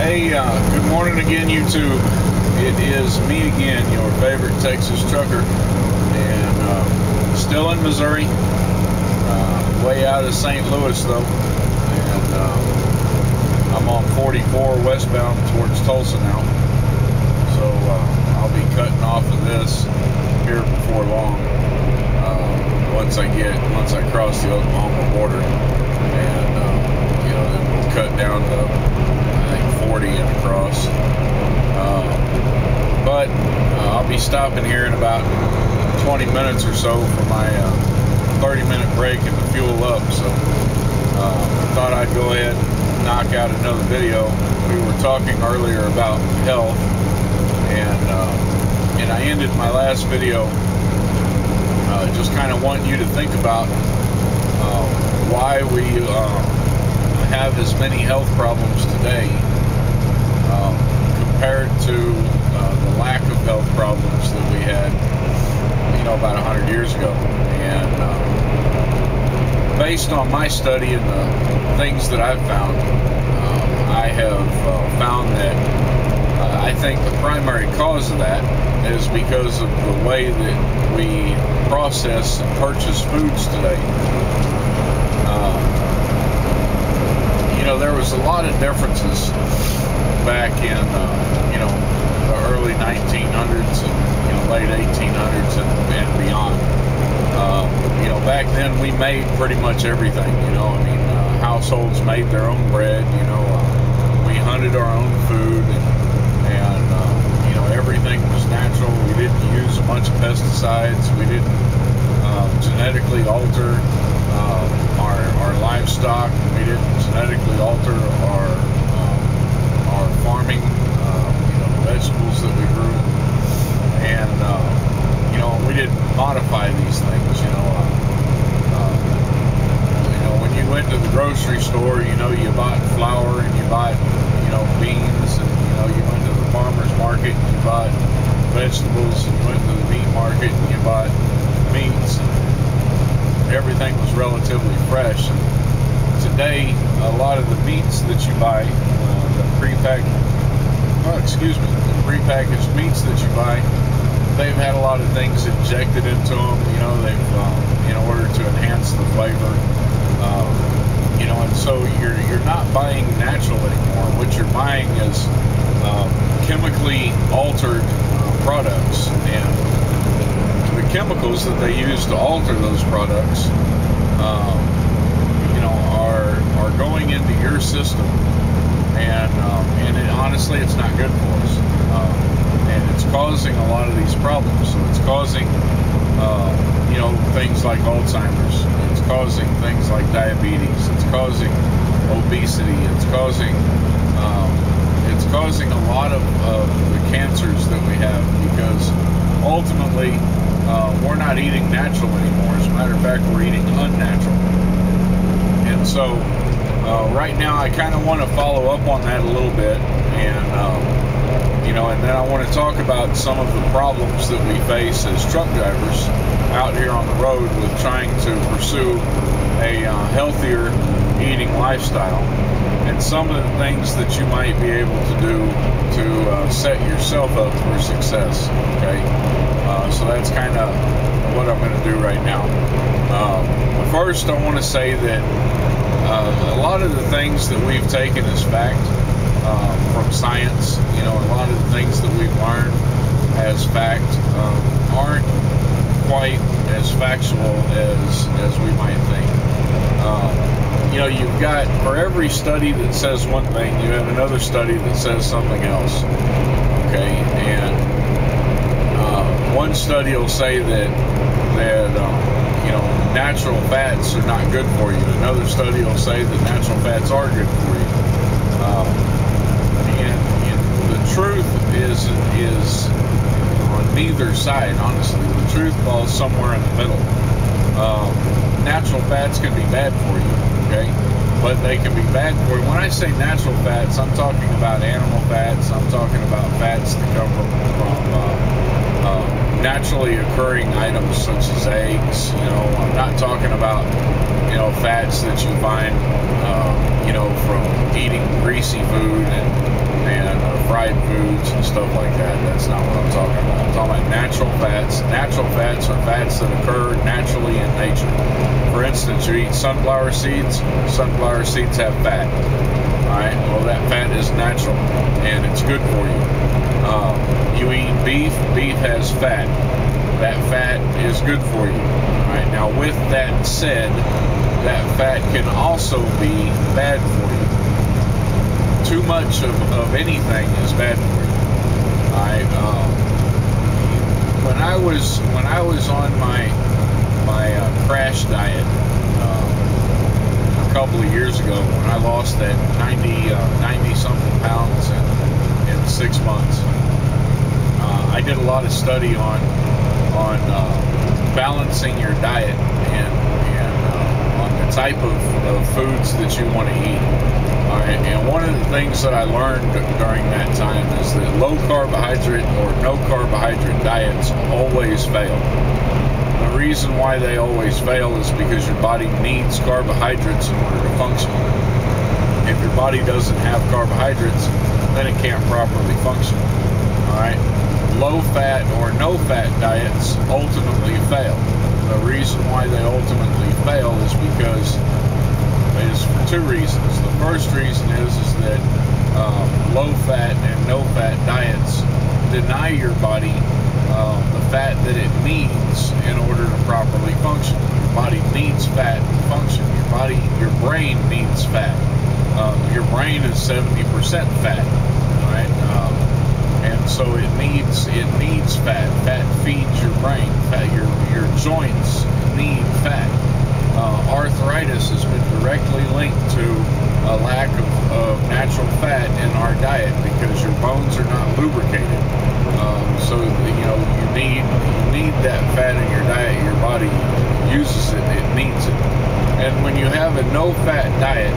Good morning again, YouTube. It is me again, your favorite Texas trucker, and still in Missouri, way out of St. Louis though, and I'm on 44 westbound towards Tulsa now, so I'll be cutting off of this here before long, once I cross the Oklahoma border, and then we'll cut down to 40 and across, but I'll be stopping here in about 20 minutes or so for my 30-minute break and to fuel up. So thought I'd go ahead and knock out another video. We were talking earlier about health, and I ended my last video just kind of wanting you to think about why we have as many health problems today compared to the lack of health problems that we had, about 100 years ago. And based on my study and the things that I've found, I have found that I think the primary cause of that is because of the way that we process and purchase foods today. There was a lot of differences back in the early 1900s and late 1800s and beyond. Back then we made pretty much everything. Households made their own bread. We hunted our own food, and everything was natural. We didn't use a bunch of pesticides. We didn't genetically alter our livestock. We didn't genetically alter our farming, vegetables that we grew, and we didn't modify these things. When you went to the grocery store, you bought flour and you bought beans, and you went to the farmer's market and you bought vegetables, and you went to the meat market and you bought meats, and everything was relatively fresh. And today, a lot of the meats that you buy, the prepackaged meats that you buy, they've had a lot of things injected into them. They've in order to enhance the flavor. And so you're not buying natural anymore. What you're buying is chemically altered products, and the chemicals that they use to alter those products, are going into your system, and honestly, it's not good for us, and it's causing a lot of these problems. So it's causing things like Alzheimer's. It's causing things like diabetes. It's causing obesity. It's causing a lot of the cancers that we have, because ultimately we're not eating natural anymore. As a matter of fact, we're eating unnatural. And so right now I kind of want to follow up on that a little bit, and and then I want to talk about some of the problems that we face as truck drivers out here on the road with trying to pursue a healthier eating lifestyle, and some of the things that you might be able to do to set yourself up for success. Okay, so that's kind of what I'm going to do right now. But first, I want to say that a lot of the things that we've taken as fact from science, a lot of the things that we've learned as fact aren't quite as factual as we might think. You've got, for every study that says one thing, you have another study that says something else. Okay, and one study will say that natural fats are not good for you. Another study will say that natural fats are good for you. And the truth is on neither side, honestly. The truth falls somewhere in the middle. Natural fats can be bad for you, okay? But they can be bad for you. When I say natural fats, I'm talking about animal fats. I'm talking about fats that come from naturally occurring items such as eggs. I'm not talking about fats that you find from eating greasy food and fried foods and stuff like that. That's not what I'm talking about. I'm talking about natural fats. Natural fats are fats that occur naturally in nature. For instance, you eat sunflower seeds. Sunflower seeds have fat. Alright, well, that fat is natural and it's good for you. You eat beef. Beef has fat. That fat is good for you. Alright, now with that said, that fat can also be bad for you. Too much of anything is bad for you. When I was on my crash diet a couple of years ago, when I lost that 90 something pounds in 6 months, I did a lot of study on balancing your diet and on the type of foods that you want to eat. All right, and one of the things that I learned during that time is that low carbohydrate or no carbohydrate diets always fail. The reason why they always fail is because your body needs carbohydrates in order to function. If your body doesn't have carbohydrates, then it can't properly function. All right, low fat or no fat diets ultimately fail. The reason why they ultimately fail is because for two reasons. The first reason is that low fat and no fat diets deny your body the fat that it needs in order to properly function. Your body needs fat to function. Your brain needs fat. Your brain is 70% fat, right? And so it needs fat. Fat feeds your brain. Your joints need fat. Arthritis has been directly linked to a lack of natural fat in our diet because your bones are not lubricated. So you need that fat in your diet. Your body uses it. It needs it. And when you have a no-fat diet,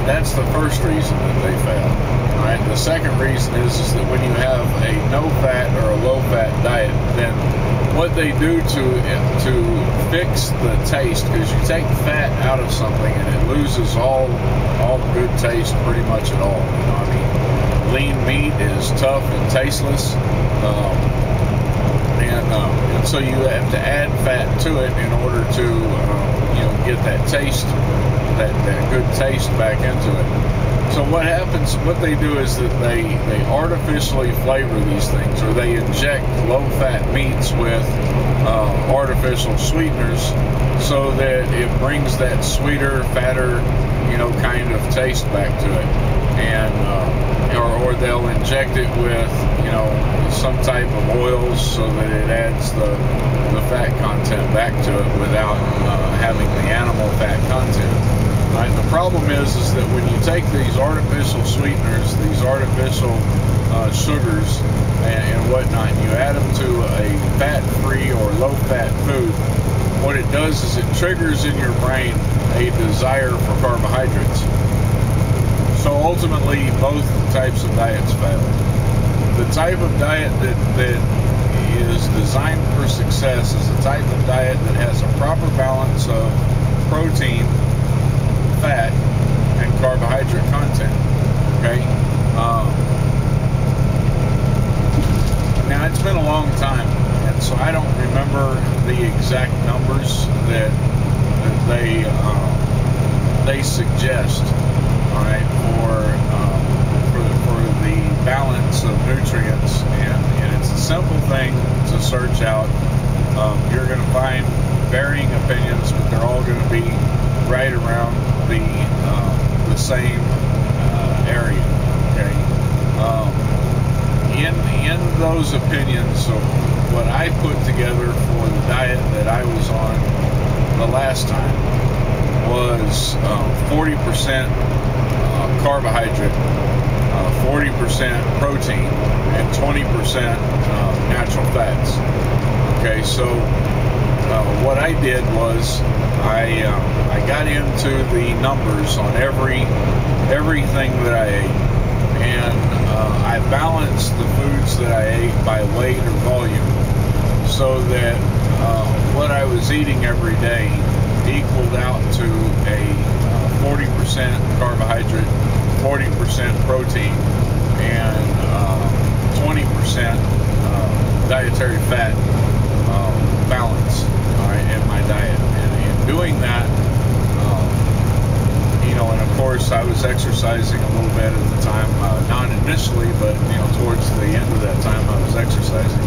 that's the first reason that they fail. All right. The second reason is that when you have a no-fat or a low-fat diet, then what they do to fix the taste, because you take fat out of something and it loses all good taste pretty much at all. You know, I mean, lean meat is tough and tasteless, and so you have to add fat to it in order to get that taste, that good taste back into it. So what happens, what they do is that they artificially flavor these things, or they inject low-fat meats with artificial sweeteners so that it brings that sweeter, fatter, kind of taste back to it. And or they'll inject it with some type of oils so that it adds the fat content back to it without having the animal fat content. Right? The problem is that when you take these artificial sweeteners, these artificial sugars and whatnot, and you add them to a fat-free or low-fat food, what it does is it triggers in your brain a desire for carbohydrates. So ultimately, both types of diets fail. The type of diet that is designed for success is a type of diet that has a proper balance of protein, fat, and carbohydrate content. Okay. Now it's been a long time, and so I don't remember the exact numbers that they suggest. All right, for the balance of nutrients, and it's a simple thing to search out. You're going to find varying opinions, but they're all going to be right around the same area. Okay. In those opinions, so what I put together for the diet that I was on the last time was 40% carbohydrate, 40% protein, and 20% natural fats. Okay, so what I did was I got into the numbers on everything that I ate, and I balanced the foods that I ate by weight or volume, so that what I was eating every day equaled out to a 40% carbohydrate, 40% protein, and initially, but towards the end of that time I was exercising.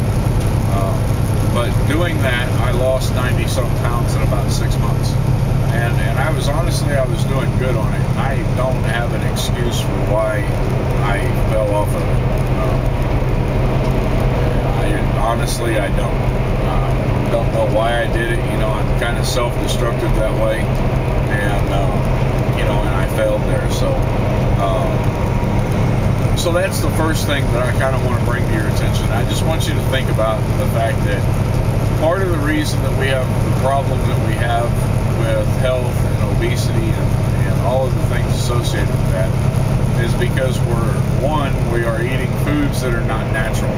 But doing that, I lost 90-some pounds in about 6 months. And I was doing good on it. I don't have an excuse for why I fell off of it. Honestly, I don't know why I did it. I'm kind of self-destructive that way, and I failed there. So that's the first thing that I kind of want to bring to your attention. I just want you to think about the fact that part of the reason that we have the problem that we have with health and obesity and all of the things associated with that is because we are eating foods that are not natural.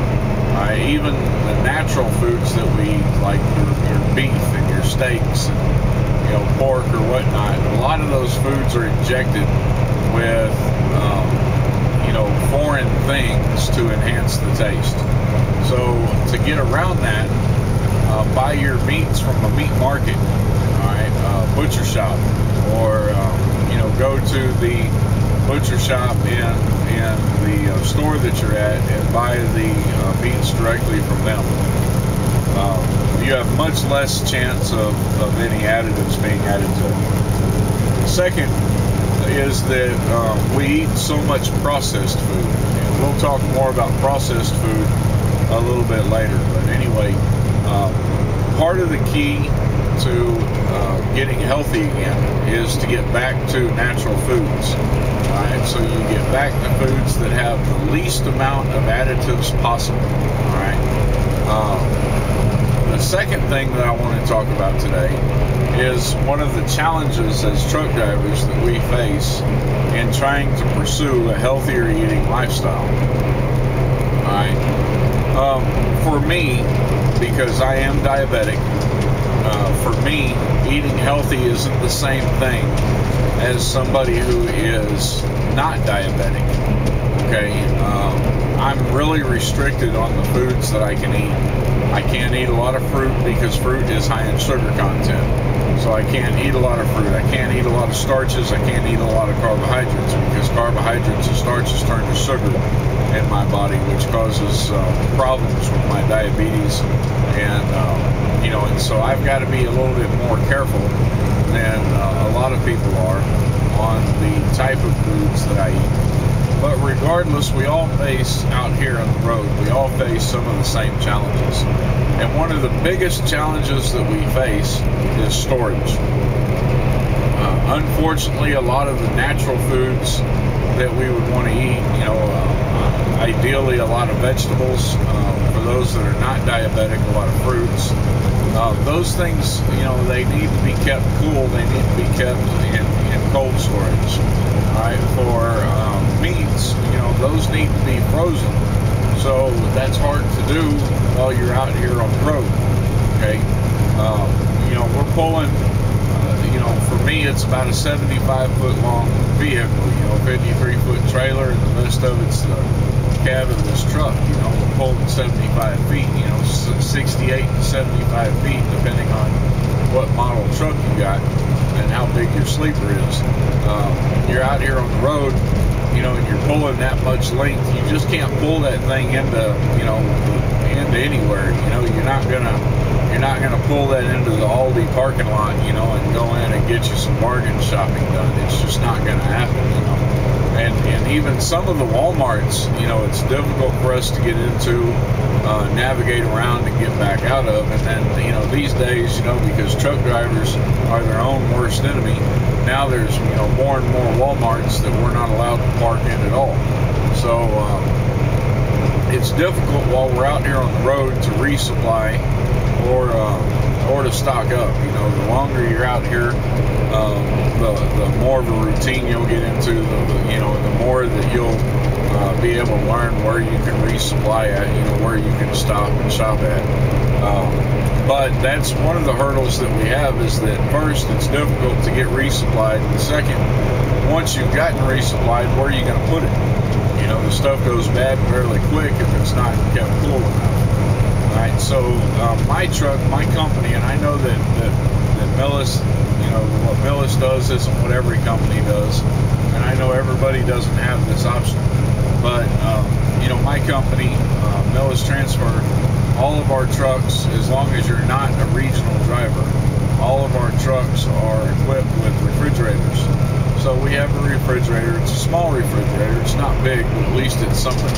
Even the natural foods that we eat, like your beef and your steaks and pork or whatnot, a lot of those foods are injected with foreign things to enhance the taste. So to get around that, buy your meats from a meat market, butcher shop, or go to the butcher shop in the store that you're at and buy the meats directly from them. You have much less chance of any additives being added to it. Second is that we eat so much processed food, and we'll talk more about processed food a little bit later. But anyway, part of the key to getting healthy again is to get back to natural foods. Alright, so you get back to foods that have the least amount of additives possible. Alright. The second thing that I want to talk about today is one of the challenges as truck drivers that we face in trying to pursue a healthier eating lifestyle. Alright. For me, because I am diabetic, for me, eating healthy isn't the same thing as somebody who is not diabetic. Okay, I'm really restricted on the foods that I can eat. I can't eat a lot of fruit because fruit is high in sugar content. So I can't eat a lot of fruit. I can't eat a lot of starches. I can't eat a lot of carbohydrates because carbohydrates and starches turn to sugar in my body, which causes problems with my diabetes. And so I've got to be a little bit more careful than a lot of people are on the type of foods that I eat. But regardless, we all face out here on the road, we all face some of the same challenges. And one of the biggest challenges that we face is storage. Unfortunately, a lot of the natural foods that we would want to eat, ideally a lot of vegetables, for those that are not diabetic, a lot of fruits. Those things, they need to be kept cool. They need to be kept in cold storage. All right, for meats, those need to be frozen. So that's hard to do while you're out here on the road. Okay, we're pulling. For me, it's about a 75-foot long vehicle. 53-foot trailer, and the rest of it's the cab of this truck. We're pulling 75 feet. 68 to 75 feet, depending on what model truck you got and how big your sleeper is. You're out here on the road, and you're pulling that much length. You just can't pull that thing into anywhere. You're not gonna pull that into the Aldi parking lot, and go in and get you some bargain shopping done. It's just not gonna happen, And even some of the Walmarts, it's difficult for us to get into, navigate around and get back out of. And then, these days, because truck drivers are their own worst enemy, now there's, more and more Walmarts that we're not allowed to park in at all. So, it's difficult while we're out here on the road to resupply or to stock up. The longer you're out here, the more of a routine you'll get into. The more that you'll be able to learn where you can resupply at. Where you can stop and shop at. But that's one of the hurdles that we have, is that first, it's difficult to get resupplied, and second, once you've gotten resupplied, where are you going to put it? The stuff goes bad fairly quick if it's not kept cool enough. Alright, so my truck, my company, and I know that Millis, what Millis does isn't what every company does, and I know everybody doesn't have this option, but company, Neill Transfer, all of our trucks, as long as you're not a regional driver, all of our trucks are equipped with refrigerators. So we have a refrigerator. It's a small refrigerator. It's not big, but at least it's something.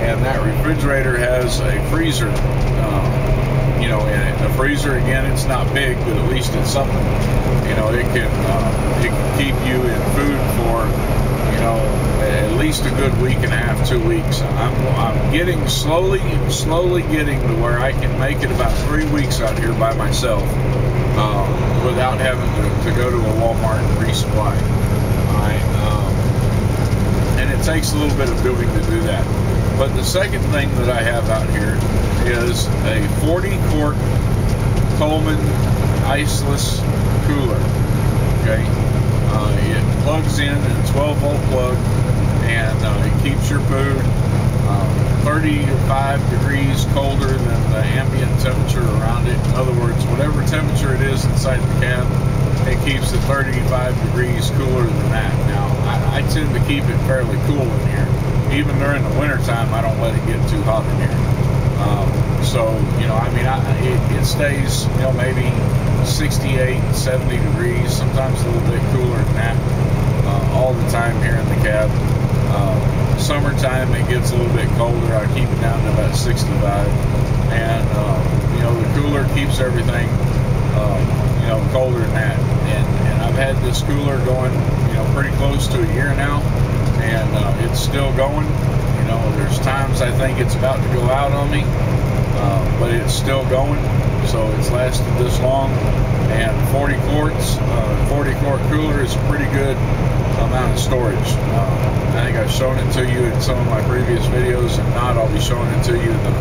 And that refrigerator has a freezer, you know, in it. The freezer, again, it's not big, but at least it's something. You know, it can keep you in food for, you know, at least a good week and a half, 2 weeks. I'm getting slowly getting to where I can make it about 3 weeks out here by myself, without having to go to a Walmart and resupply. Alright, and it takes a little bit of doing to do that. But the second thing that I have out here is a 40-quart Coleman iceless cooler. Okay, it plugs in a 12-volt plug, and it keeps your food 35 degrees colder than the ambient temperature around it. In other words, whatever temperature it is inside the cab, it keeps it 35 degrees cooler than that. Now, I tend to keep it fairly cool in here. Even during the winter time, I don't let it get too hot in here. So, you know, I mean, it stays, you know, maybe 68, 70 degrees, sometimes a little bit cooler than that, all the time here in the cab. Summertime, it gets a little bit colder. I keep it down to about 65. And, you know, the cooler keeps everything, you know, colder than that. And I've had this cooler going, you know, pretty close to a year now, and it's still going. You know, there's times I think it's about to go out on me, but it's still going. So it's lasted this long. And 40 quarts, 40-quart cooler is a pretty good amount of storage. I think I've shown it to you in some of my previous videos. If not, I'll be showing it to you in the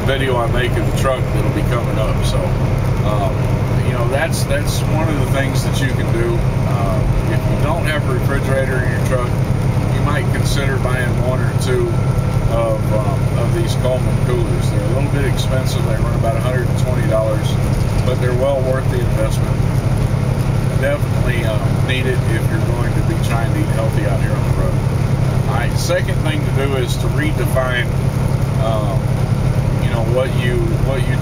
video I make of the truck that'll be coming up. So, you know, that's one of the things that you can do. If you don't have a refrigerator in your truck, you might consider buying one or two of these Coleman coolers. They're a little bit expensive. They run about $120, but they're well worth the investment. Definitely need it if you're going to be trying to eat healthy out here on the road. Alright, second thing to do is to redefine, you know, what you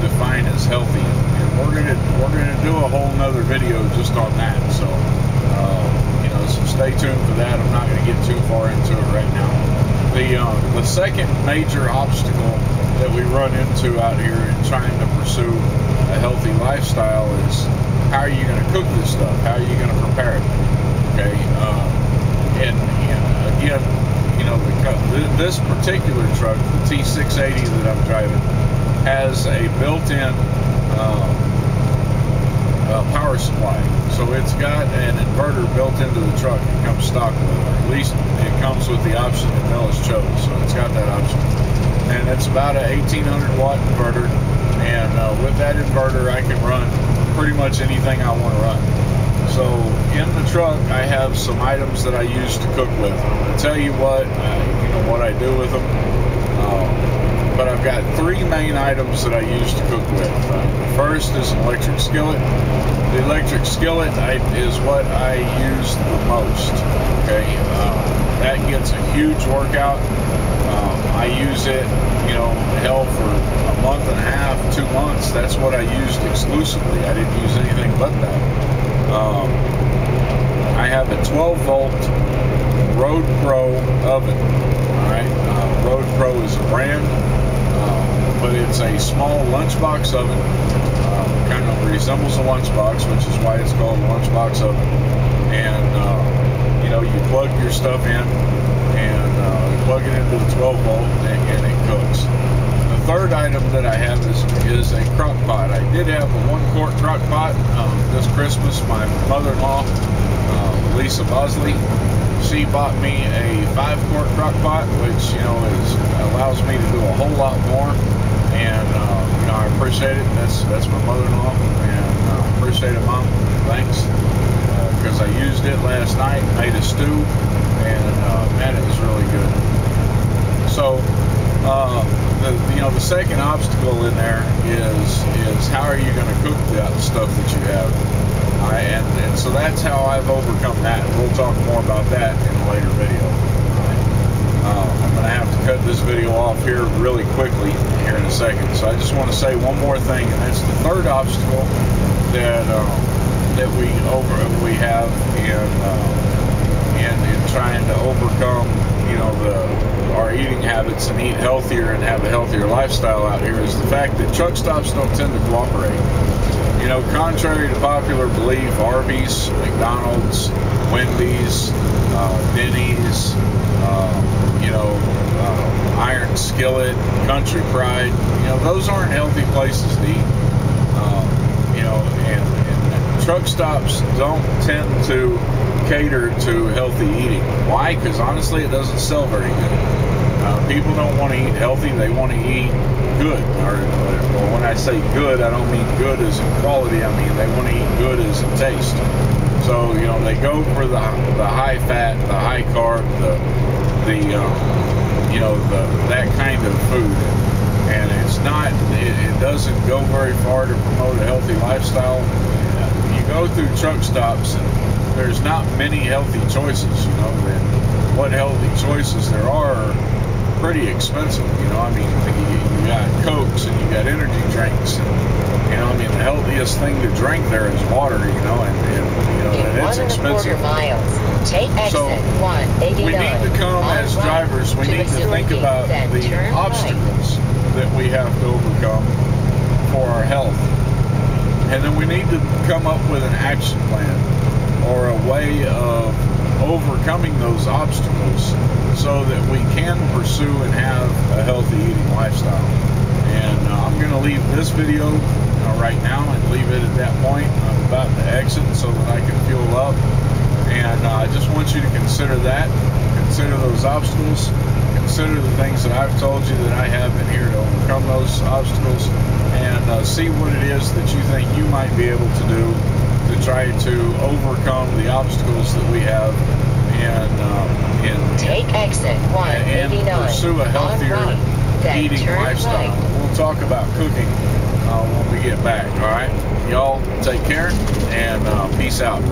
define as healthy, and we're gonna do a whole nother video just on that. So, you know, so stay tuned for that. I'm not gonna get too far into it right now. The second major obstacle that we run into out here in trying to pursue a healthy lifestyle is, how are you going to cook this stuff? How are you going to prepare it? Okay, and again, you know, this particular truck, the T680 that I'm driving, has a built-in power supply. So it's got an inverter built into the truck. It comes stock with it, or at least it comes with the option that Neill has chose. So it's got that option, and it's about a 1800 watt inverter. And with that inverter, I can run pretty much anything I want to run. So in the truck, I have some items that I use to cook with. I'm going to tell you what, you know, what I do with them. But I've got three main items that I use to cook with. The first is an electric skillet. The electric skillet is what I use the most. Okay, that gets a huge workout. I use it, you know, hell, for a month and a half, 2 months. That's what I used exclusively. I didn't use anything but that. I have a 12-volt Road Pro oven. All right, Road Pro is a brand, but it's a small lunchbox oven. Kind of resembles a lunchbox, which is why it's called a lunchbox oven. And you know, you plug your stuff in, and plug it into the 12 volt, and it cooks. The third item that I have is a crock pot. I did have a 1-quart crock pot this Christmas. My mother-in-law, Lisa Bosley, she bought me a 5-quart crock pot, which, you know, allows me to do a whole lot more. And you know, I appreciate it. That's my mother-in-law, and I appreciate it, Mom. Thanks, because I used it last night, made a stew, and man, it was really good. So, you know, the second obstacle in there is how are you going to cook the stuff that you have? And so that's how I've overcome that. We'll talk more about that in a later video. I'm going to have to cut this video off. off here really quickly here in a second. So I just want to say one more thing, and that's the third obstacle that we have in trying to overcome, you know, our eating habits and eat healthier and have a healthier lifestyle out here is the fact that truck stops don't tend to cooperate. You know, contrary to popular belief, Arby's, McDonald's, Wendy's, Denny's, Iron Skillet, Country Pride, you know, those aren't healthy places to eat. And truck stops don't tend to cater to healthy eating. Why? Because honestly, it doesn't sell very good. People don't want to eat healthy, they want to eat good. Or when I say good, I don't mean good as in quality, I mean they want to eat good as in taste. So, you know, they go for the high fat, the high carb, that kind of food. And it doesn't go very far to promote a healthy lifestyle. You go through truck stops and there's not many healthy choices, you know, and what healthy choices there are pretty expensive, you know. I mean, you got Cokes and you got energy drinks, and, you know, I mean, the healthiest thing to drink there is water, you know, and it's expensive. Miles, take exit so 189. We need to come as drivers, we need to think about the obstacles that we have to overcome for our health. And then we need to come up with an action plan or a way of overcoming those obstacles so that we can pursue and have a healthy eating lifestyle. And I'm going to leave this video right now and leave it at that point. I'm about to exit so that I can fuel up. And I just want you to consider that. Consider those obstacles. Consider the things that I've told you that I have in here to overcome those obstacles. And see what it is that you think you might be able to do to try to overcome the obstacles that we have and take exit 189 and pursue a healthier eating lifestyle. Right. We'll talk about cooking when we get back. All right, y'all take care and peace out.